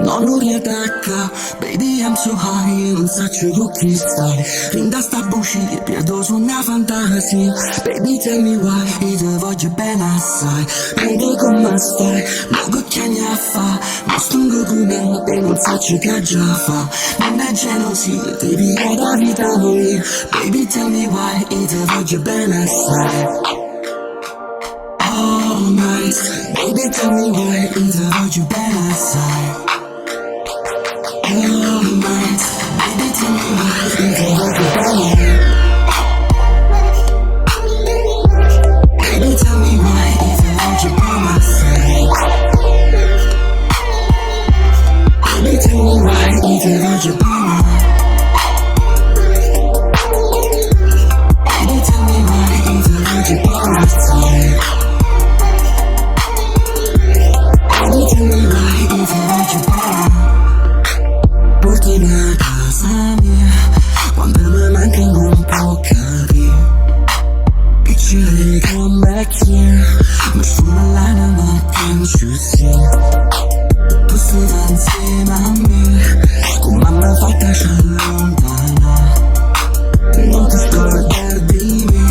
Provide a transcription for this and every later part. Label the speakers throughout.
Speaker 1: non riattacca. Baby I'm so high, non saccio con chi stai. Rinda sta buci, perdo su una fantasia. Baby tell me why, io te voglio bene assai. Baby come stai, ma che chiami a fa? Non stungo come e non saccio che già fa. Non è gelosia, ti vivo da vita noi. Baby tell me why, io te voglio bene assai. All night, baby tell me why, io te voglio bene assai. All night, baby tell me why, io te voglio bene. Baby tell me why, io te voglio bene assai. Baby tell me why, io te voglio bene. Baby tell me why, io te voglio bene assai. Baby tell me why, io te voglio bene. Portami a casa mia, quando mi manca non può capire. Picture come back here, ma sulla l'anima can't you see? Tu stai insieme a me, con mamma fatta ci allontana. Non ti scordare di me,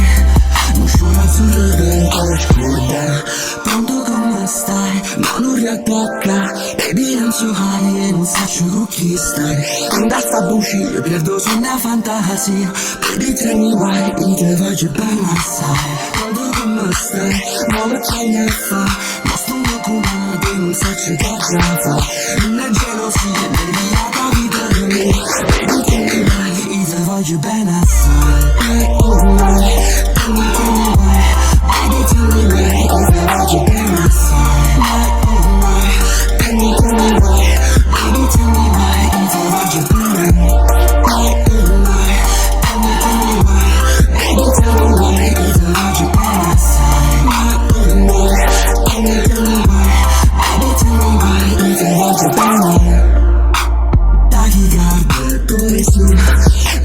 Speaker 1: non scivola azzurro per scordare. Pronto come stai? No, non riattacca. Baby I'm so high e non saccio con chi stai. Quando sta buci, io perdo su una fantasia. Baby tell me why, io te voglio bene assai. Pronto come stai? No, che chiami a fa? Non stungo come te, non saccio che già fa. Non è gelosia, baby la tua vita di me. Baby tell me why, io te voglio bene assai. Oh my, tell me why. Baby tell me why, io te voglio bene assai. Oh my, tell me why. Baby tell me why, io te voglio bene. Oh my, tell me why. Baby tell me why, io te voglio bene assai. Oh my, tell me why. Baby tell me why, io te voglio bene. Da chi guarda dove sei,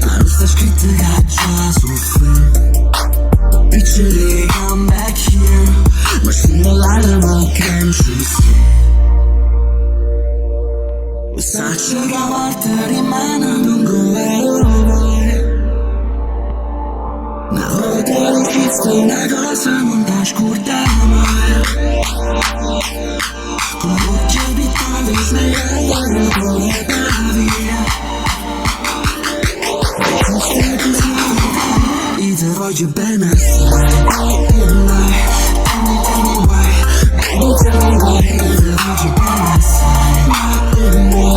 Speaker 1: ma non sta scritto che già soffre. Picture come back here, ma sulla l'anima can't you see? Saccio che a volte rimane lungo vero mai. Una volta l'ho visto una cosa non da scordare mai. Con l'occhio abituato svegliato come la via. Io te voglio bene assai. Oh my, tell me why. Baby tell me why, io te voglio bene assai. Oh my,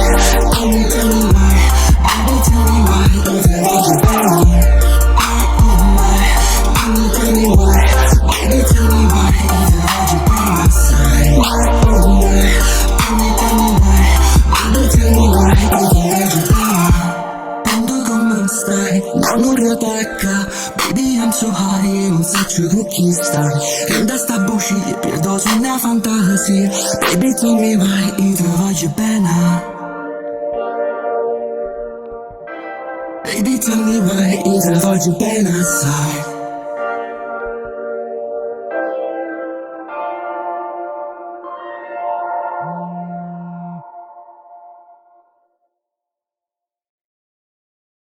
Speaker 1: tell me why. Baby tell me why, io te voglio bene. Oh my, tell me why. Baby tell me why, io te voglio bene assai. Oh my, tell me why. Baby tell me why, io te voglio bene. Quando come stai? No, non riattacca. Baby I'm so high e non saccio con chi stai. Rinda sta buci, perdo su una fantasia. Baby tell me why, io te voglio bene. Baby tell me why, io te voglio bene assai.